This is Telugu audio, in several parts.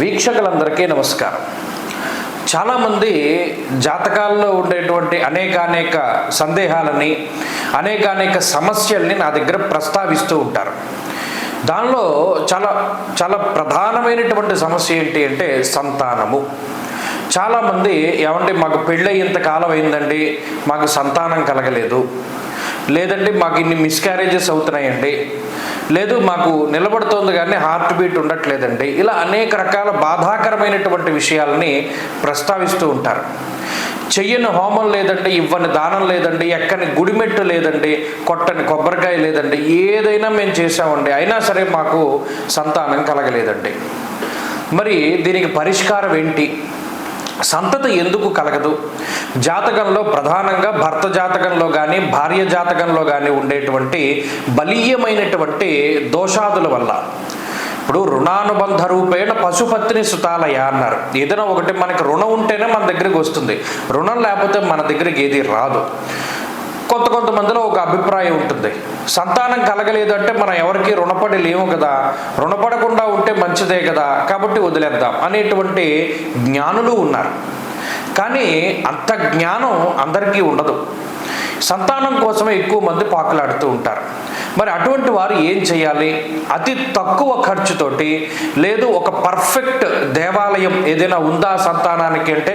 వీక్షకులందరికీ నమస్కారం. చాలామంది జాతకాల్లో ఉండేటువంటి అనేక సందేహాలని అనేక సమస్యల్ని నా దగ్గర ప్రస్తావిస్తూ ఉంటారు. దానిలో చాలా ప్రధానమైనటువంటి సమస్య ఏంటి అంటే సంతానము. చాలామంది ఏమంటే మాకు పెళ్ళయ్యేంత కాలం అయిందండి, మాకు సంతానం కలగలేదు, లేదండి మాకు ఇన్ని మిస్క్యారేజెస్ అవుతున్నాయండి, లేదు మాకు నిలబడుతోంది కానీ హార్ట్ బీట్ ఉండట్లేదండి, ఇలా అనేక రకాల బాధాకరమైనటువంటి విషయాలని ప్రస్తావిస్తూ ఉంటారు. చెయ్యని హోమం లేదండి, ఇవ్వని దానం లేదండి, ఎక్కని గుడిమెట్టు లేదండి, కొట్టని కొబ్బరికాయ లేదండి, ఏదైనా మేము చేసామండి, అయినా సరే మాకు సంతానం కలగలేదండి. మరి దీనికి పరిష్కారం ఏంటి? సంతతి ఎందుకు కలగదు? జాతకంలో ప్రధానంగా భర్త జాతకంలో కానీ భార్య జాతకంలో కానీ ఉండేటువంటి బలీయమైనటువంటి దోషాదుల వల్ల. ఇప్పుడు రుణానుబంధ రూపేణ పశుపత్ని సుతాలయ అన్నారు. ఏదైనా ఒకటి మనకి రుణం ఉంటేనే మన దగ్గరికి వస్తుంది, రుణం లేకపోతే మన దగ్గరికి ఏది రాదు. కొంతమందిలో ఒక అభిప్రాయం ఉంటుంది, సంతానం కలగలేదు అంటే మనం ఎవరికి రుణపడి లేము కదా, రుణపడకుండా ఉంటే మంచిదే కదా, కాబట్టి వదిలేద్దాం అనేటువంటి జ్ఞానులు ఉన్నారు. కానీ అంత జ్ఞానం అందరికీ ఉండదు. సంతానం కోసమే ఎక్కువ మంది పాకులాడుతూ ఉంటారు. మరి అటువంటి వారు ఏం చేయాలి? అతి తక్కువ ఖర్చుతోటి, లేదు ఒక పర్ఫెక్ట్ దేవాలయం ఏదైనా ఉందా సంతానానికి అంటే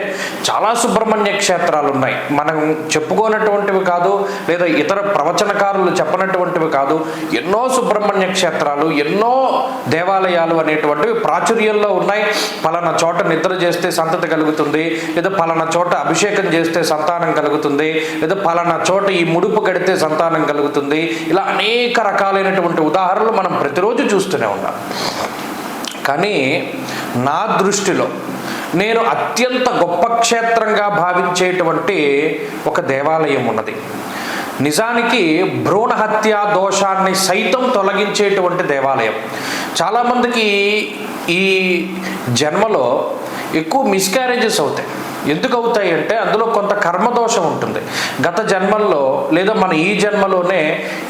చాలా సుబ్రహ్మణ్య క్షేత్రాలు ఉన్నాయి. మనం చెప్పుకోనటువంటివి కాదు, లేదా ఇతర ప్రవచనకారులు చెప్పనటువంటివి కాదు. ఎన్నో సుబ్రహ్మణ్య క్షేత్రాలు, ఎన్నో దేవాలయాలు అనేటువంటివి ప్రాచుర్యంలో ఉన్నాయి. పలానా చోట నిద్ర చేస్తే సంతతి కలుగుతుంది, లేదా పలానా చోట అభిషేకం చేస్తే సంతానం కలుగుతుంది, లేదా పలానా చోట ఈ ముడుపు కడితే సంతానం కలుగుతుంది. ఇలా అనేక రకాలైనటువంటి ఉదాహరణలు మనం ప్రతిరోజు చూస్తూనే ఉన్నాం. కానీ నా దృష్టిలో నేను అత్యంత గొప్ప క్షేత్రంగా భావించేటువంటి ఒక దేవాలయం ఉన్నది. నిజానికి భ్రూణ హత్యా దోషాన్ని సైతం తొలగించేటువంటి దేవాలయం. చాలామందికి ఈ జన్మలో ఎక్కువ మిస్క్యారేజెస్ అవుతాయి. ఎందుకు అవుతాయి అంటే అందులో కొంత కర్మదోషం ఉంటుంది. గత జన్మల్లో లేదా మన ఈ జన్మలోనే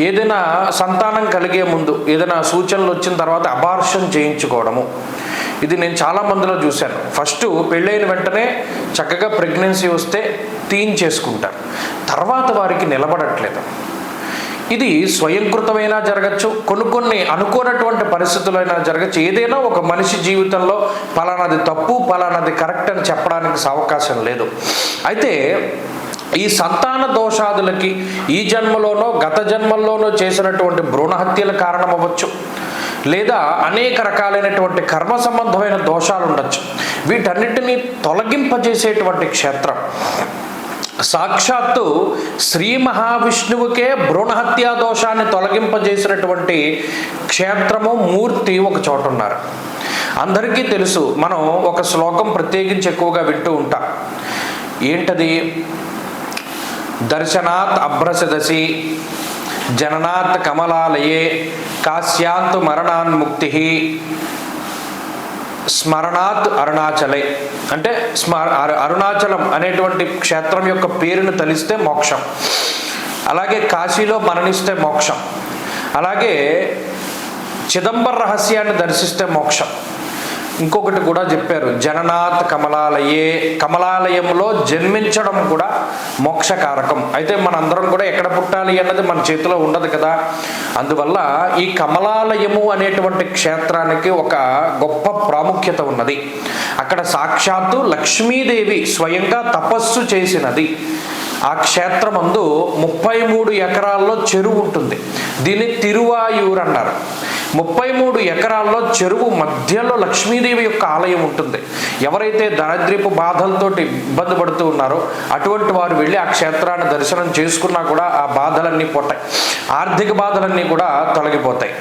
ఏదైనా సంతానం కలిగే ముందు ఏదైనా సూచనలు వచ్చిన తర్వాత అబార్షన్ చేయించుకోవడము, ఇది నేను చాలామందిలో చూశాను. ఫస్ట్ పెళ్ళైన వెంటనే చక్కగా ప్రెగ్నెన్సీ వస్తే తీయించేసుకుంటారు, తర్వాత వారికి నిలబడట్లేదు. ఇది స్వయంకృతమైనా జరగచ్చు, కొన్ని అనుకోనటువంటి పరిస్థితులైనా జరగచ్చు. ఏదైనా ఒక మనిషి జీవితంలో పలానాది తప్పు పలానాది కరెక్ట్ అని చెప్పడానికి అవకాశం లేదు. అయితే ఈ సంతాన దోషాదులకి ఈ జన్మలోనో గత జన్మల్లోనో చేసినటువంటి భ్రూణ హత్యల కారణం అవ్వచ్చు, లేదా అనేక రకాలైనటువంటి కర్మ సంబంధమైన దోషాలు ఉండొచ్చు. వీటన్నిటినీ తొలగింపజేసేటువంటి క్షేత్రం సాక్షాత్తు శ్రీ మహావిష్ణువుకే భ్రూణహత్యా దోషాన్ని తొలగింపజేసినటువంటి క్షేత్రము, మూర్తి ఒక చోట ఉన్నారు. అందరికీ తెలుసు. మనం ఒక శ్లోకం ప్రత్యేకించి ఎక్కువగా వింటూ ఉంటాం. ఏంటది? దర్శనాత్ అభ్రసదసి జననాత్ కమలాలయే కాశ్యాంతు మరణాన్ముక్తి స్మరణాత్ అరుణాచలే. అంటే అరుణాచలం అనేటువంటి క్షేత్రం యొక్క పేరును తలిస్తే మోక్షం, అలాగే కాశీలో మరణిస్తే మోక్షం, అలాగే చిదంబర రహస్యాన్ని దర్శిస్తే మోక్షం. ఇంకొకటి కూడా చెప్పారు, జననాత్ కమలాలయే, కమలాలయంలో జన్మించడం కూడా మోక్షకారకం. అయితే మనందరం కూడా ఎక్కడ పుట్టాలి అన్నది మన చేతిలో ఉండదు కదా. అందువల్ల ఈ కమలాలయము అనేటువంటి క్షేత్రానికి ఒక గొప్ప ప్రాముఖ్యత ఉన్నది. అక్కడ సాక్షాత్తు లక్ష్మీదేవి స్వయంగా తపస్సు చేసినది. ఆ క్షేత్రమందు 33 ఎకరాల్లో చెరువు ఉంటుంది. దీన్ని తిరువాయూరు అన్నారు. 33 ఎకరాల్లో చెరువు మధ్యలో లక్ష్మీదేవి యొక్క ఆలయం ఉంటుంది. ఎవరైతే దారిద్ర్యపు బాధలతోటి ఇబ్బంది పడుతూ ఉన్నారో అటువంటి వారు వెళ్ళి ఆ క్షేత్రాన్ని దర్శనం చేసుకున్నా కూడా ఆ బాధలన్నీ పోతాయి, ఆర్థిక బాధలన్నీ కూడా తొలగిపోతాయి.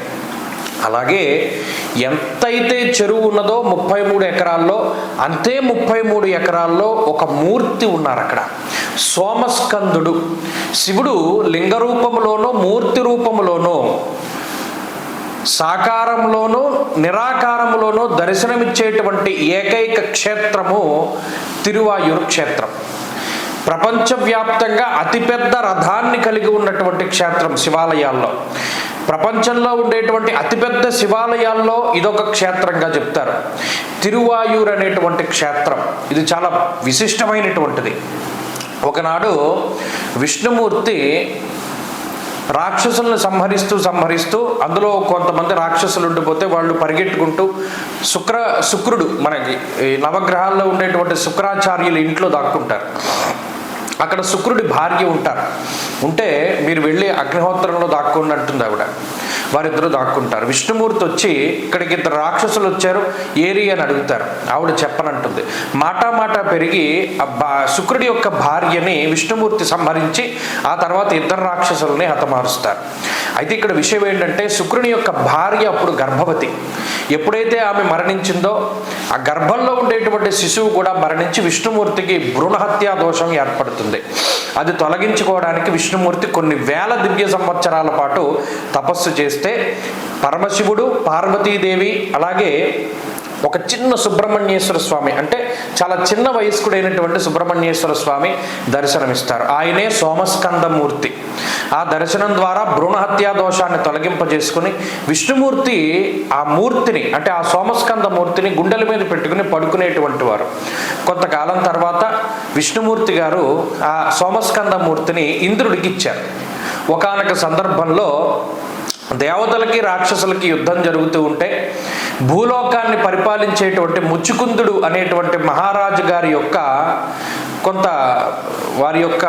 అలాగే ఎంతైతే చెరువు ఉన్నదో 33 ఎకరాల్లో, అంతే 33 ఎకరాల్లో ఒక మూర్తి ఉన్నారు అక్కడ. సోమస్కందుడు, శివుడు లింగ రూపములోనో మూర్తి రూపములోనో సాకారంలోనూ నిరాకారంలోనూ దర్శనమిచ్చేటువంటి ఏకైక క్షేత్రము తిరువాయూరు క్షేత్రం. ప్రపంచవ్యాప్తంగా అతిపెద్ద రథాన్ని కలిగి ఉన్నటువంటి క్షేత్రం శివాలయాల్లో. ప్రపంచంలో ఉండేటువంటి అతిపెద్ద శివాలయాల్లో ఇదొక క్షేత్రంగా చెప్తారు. తిరువాయూర్ అనేటువంటి క్షేత్రం ఇది చాలా విశిష్టమైనటువంటిది. ఒకనాడు విష్ణుమూర్తి రాక్షసులను సంహరిస్తూ అందులో కొంతమంది రాక్షసులు ఉండిపోతే వాళ్ళు పరిగెట్టుకుంటూ శుక్రుడు మనకి నవగ్రహాల్లో ఉండేటువంటి శుక్రాచార్యులు ఇంట్లో దాక్కుంటారు. అక్కడ శుక్రుడి భార్య ఉంటే మీరు వెళ్ళి అగ్నిహోత్రంలో దాక్కోండి అంటుంది ఆవిడ. వారిద్దరూ దాక్కుంటారు. విష్ణుమూర్తి వచ్చి ఇక్కడికి ఇద్దరు రాక్షసులు వచ్చారు ఏరి అని అడుగుతారు. ఆవిడ చెప్పనంటుంది. మాట పెరిగి శుక్రుడి యొక్క భార్యని విష్ణుమూర్తి సంహరించి ఆ తర్వాత ఇద్దరు రాక్షసుల్ని హతమారుస్తారు. అయితే ఇక్కడ విషయం ఏంటంటే శుక్రుని యొక్క భార్య అప్పుడు గర్భవతి. ఎప్పుడైతే ఆమె మరణించిందో ఆ గర్భంలో ఉండేటువంటి శిశువు కూడా మరణించి విష్ణుమూర్తికి భ్రూణహత్యా దోషం ఏర్పడుతుంది. అది తొలగించుకోవడానికి విష్ణుమూర్తి కొన్ని వేల దివ్య సంవత్సరాల పాటు తపస్సు చేస్తే పరమశివుడు, పార్వతీదేవి, అలాగే ఒక చిన్న సుబ్రహ్మణ్యేశ్వర స్వామి, అంటే చాలా చిన్న వయస్కుడైనటువంటి సుబ్రహ్మణ్యేశ్వర స్వామి దర్శనమిస్తారు. ఆయనే సోమస్కందమూర్తి. ఆ దర్శనం ద్వారా భ్రూణహత్యా దోషాన్ని తొలగింపజేసుకుని విష్ణుమూర్తి ఆ మూర్తిని, అంటే ఆ సోమస్కందమూర్తిని గుండెల మీద పెట్టుకుని పడుకునేటువంటి వారు. కొంతకాలం తర్వాత విష్ణుమూర్తి గారు ఆ సోమస్కందమూర్తిని ఇంద్రుడికి ఇచ్చారు. ఒకానొక సందర్భంలో దేవతలకి రాక్షసులకి యుద్ధం జరుగుతూ ఉంటే భూలోకాన్ని పరిపాలించేటువంటి ముచ్చుకుందుడు అనేటువంటి మహారాజు గారి యొక్క వారి యొక్క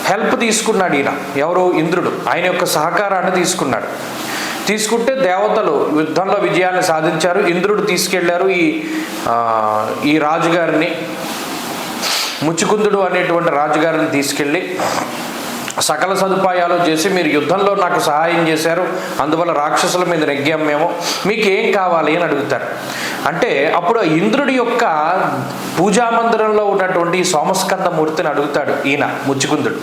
హెల్ప్ తీసుకున్నాడు ఈయన. ఎవరు? ఇంద్రుడు. ఆయన యొక్క సహకారాన్ని తీసుకుంటే దేవతలు యుద్ధంలో విజయాన్ని సాధించారు. ఇంద్రుడు తీసుకెళ్లారు ఈ రాజుగారిని, ముచ్చుకుందుడు అనేటువంటి రాజుగారిని తీసుకెళ్ళి సకల సదుపాయాలు చేసి మీరు యుద్ధంలో నాకు సహాయం చేశారు, అందువల్ల రాక్షసుల మీద నెగ్గాం మేము, మీకేం కావాలి అని అడుగుతారు. అంటే అప్పుడు ఇంద్రుడి యొక్క పూజామందిరంలో ఉన్నటువంటి సోమస్కందమూర్తిని అడుగుతాడు ఈయన ముచ్చుకుందుడు.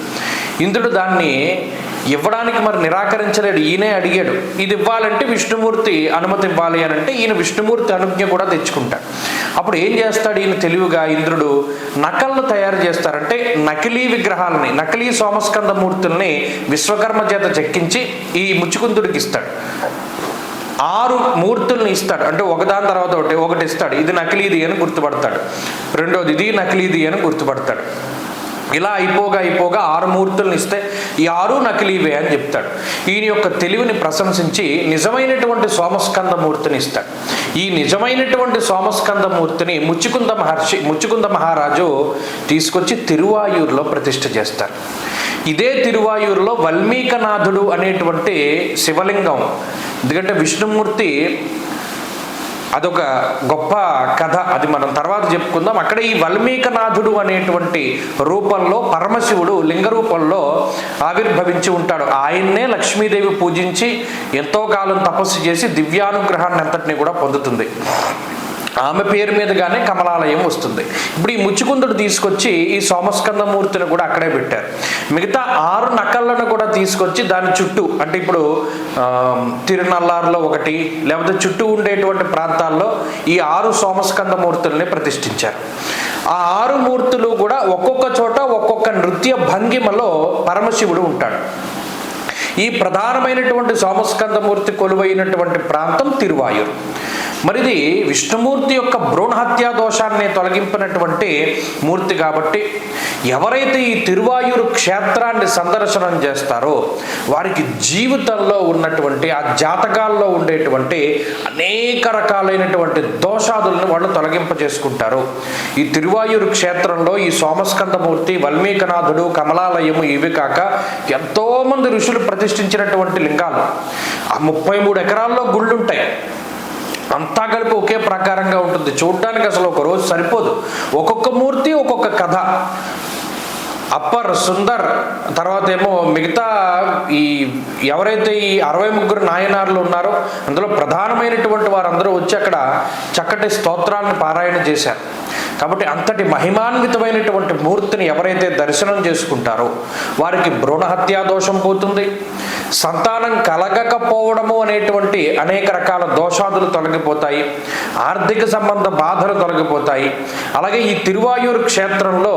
ఇంద్రుడు దాన్ని ఇవ్వడానికి మరి నిరాకరించలేడు. ఈయనే అడిగాడు. ఇది ఇవ్వాలంటే విష్ణుమూర్తి అనుమతి ఇవ్వాలి అని అంటే ఈయన విష్ణుమూర్తి అనుజ్ఞ కూడా తెచ్చుకుంటాడు. అప్పుడు ఏం చేస్తాడు ఈయన తెలివిగా? ఇంద్రుడు నకళ్ళు తయారు చేస్తారంటే నకిలీ విగ్రహాలని, నకిలీ సోమస్కందమూర్తుల్ని విశ్వకర్మ చేత చెక్కించి ఈ ముచ్చుకుందుడికి ఇస్తాడు. 6 మూర్తుల్ని ఇస్తాడు. అంటే ఒకదాని తర్వాత ఒకటి ఇస్తాడు. ఇది నకిలీది అని గుర్తుపడతాడు. రెండోది ఇది నకిలీది అని గుర్తుపడతాడు. ఇలా అయిపోగా 6 మూర్తుల్ని ఇస్తే ఈ 6 నకిలీవే అని చెప్తాడు. ఈయన యొక్క తెలివిని ప్రశంసించి నిజమైనటువంటి సోమస్కందమూర్తిని ఇస్తాడు. ఈ నిజమైనటువంటి సోమస్కందమూర్తిని ముచ్చుకుంద మహారాజు తీసుకొచ్చి తిరువాయూరులో ప్రతిష్ఠ చేస్తారు. ఇదే తిరువాయూరులో వల్మీకనాథుడు అనేటువంటి శివలింగం, ఎందుకంటే విష్ణుమూర్తి అదొక గొప్ప కథ, అది మనం తర్వాత చెప్పుకుందాం. అక్కడ ఈ వల్మీకనాథుడు అనేటువంటి రూపంలో పరమశివుడు లింగ రూపంలో ఆవిర్భవించి ఉంటాడు. ఆయన్నే లక్ష్మీదేవి పూజించి ఎంతో కాలం తపస్సు చేసి దివ్యానుగ్రహాన్ని అంతటినీ కూడా పొందుతుంది. ఆమె పేరు మీదుగానే కమలాలయం వస్తుంది. ఇప్పుడు ఈ ముచ్చుకుందుడు తీసుకొచ్చి ఈ సోమస్కందమూర్తిని కూడా అక్కడే పెట్టారు. మిగతా 6 నకళ్ళను కూడా తీసుకొచ్చి దాని చుట్టూ, అంటే ఇప్పుడు తిరునల్లారులో ఒకటి, లేకపోతే చుట్టూ ఉండేటువంటి ప్రాంతాల్లో ఈ 6 సోమస్కందమూర్తుల్ని ప్రతిష్ఠించారు. ఆ 6 మూర్తులు కూడా ఒక్కొక్క చోట ఒక్కొక్క నృత్య భంగిమలో పరమశివుడు ఉంటాడు. ఈ ప్రధానమైనటువంటి సోమస్కందమూర్తి కొలువైనటువంటి ప్రాంతం తిరువాయూరు. మరిది విష్ణుమూర్తి యొక్క భ్రూణహత్యా దోషాన్ని తొలగింపినటువంటి మూర్తి కాబట్టి ఎవరైతే ఈ తిరువాయూరు క్షేత్రాన్ని సందర్శనం చేస్తారో వారికి జీవితంలో ఉన్నటువంటి ఆ జాతకాల్లో ఉండేటువంటి అనేక రకాలైనటువంటి దోషాదులను వాళ్ళు తొలగింపజేసుకుంటారు. ఈ తిరువాయూరు క్షేత్రంలో ఈ సోమస్కందమూర్తి, వల్మీకనాథుడు, కమలాలయము, ఇవి కాక ఎంతోమంది ఋషులు ప్రతిష్ఠించినటువంటి లింగాలు. ఆ 33 ఎకరాల్లో గుళ్ళు ఉంటాయి. అంతా కలిపి ఒకే ప్రకారంగా ఉంటుంది. చూడడానికి అసలు ఒక రోజు సరిపోదు. ఒక్కొక్క మూర్తి ఒక్కొక్క కథ. అప్పర్, సుందర్, తర్వాత ఏమో మిగతా ఎవరైతే ఈ 63 నాయనార్లు ఉన్నారో అందులో ప్రధానమైనటువంటి వారందరూ వచ్చి అక్కడ చక్కటి స్తోత్రాన్ని పారాయణ చేశారు. కాబట్టి అంతటి మహిమాన్వితమైనటువంటి మూర్తిని ఎవరైతే దర్శనం చేసుకుంటారో వారికి భ్రూణ హత్యా దోషం పోతుంది, సంతానం కలగకపోవడము అనేటువంటి అనేక రకాల దోషాదులు తొలగిపోతాయి, ఆర్థిక సంబంధ బాధలు తొలగిపోతాయి. అలాగే ఈ తిరువాయూరు క్షేత్రంలో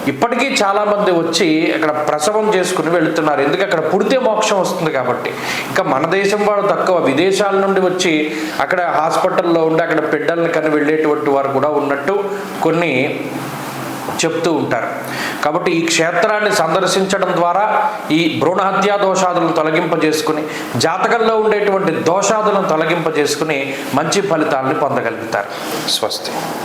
ఇప్పటికీ చాలామంది వచ్చి అక్కడ ప్రసవం చేసుకుని వెళుతున్నారు. ఎందుకు అక్కడ పుడితే మోక్షం వస్తుంది కాబట్టి. ఇంకా మన దేశం వాడు తక్కువ, విదేశాల నుండి వచ్చి అక్కడ హాస్పిటల్లో ఉండి అక్కడ బిడ్డల్ని కని వెళ్ళేటువంటి వారు కూడా ఉన్నట్టు కొన్ని చెప్తూ ఉంటారు. కాబట్టి ఈ క్షేత్రాన్ని సందర్శించడం ద్వారా ఈ భ్రూణ హత్యా దోషాదులను తొలగింపజేసుకుని, జాతకంలో ఉండేటువంటి దోషాదులను తొలగింపజేసుకుని మంచి ఫలితాలను పొందగలుగుతారు. స్వస్తి.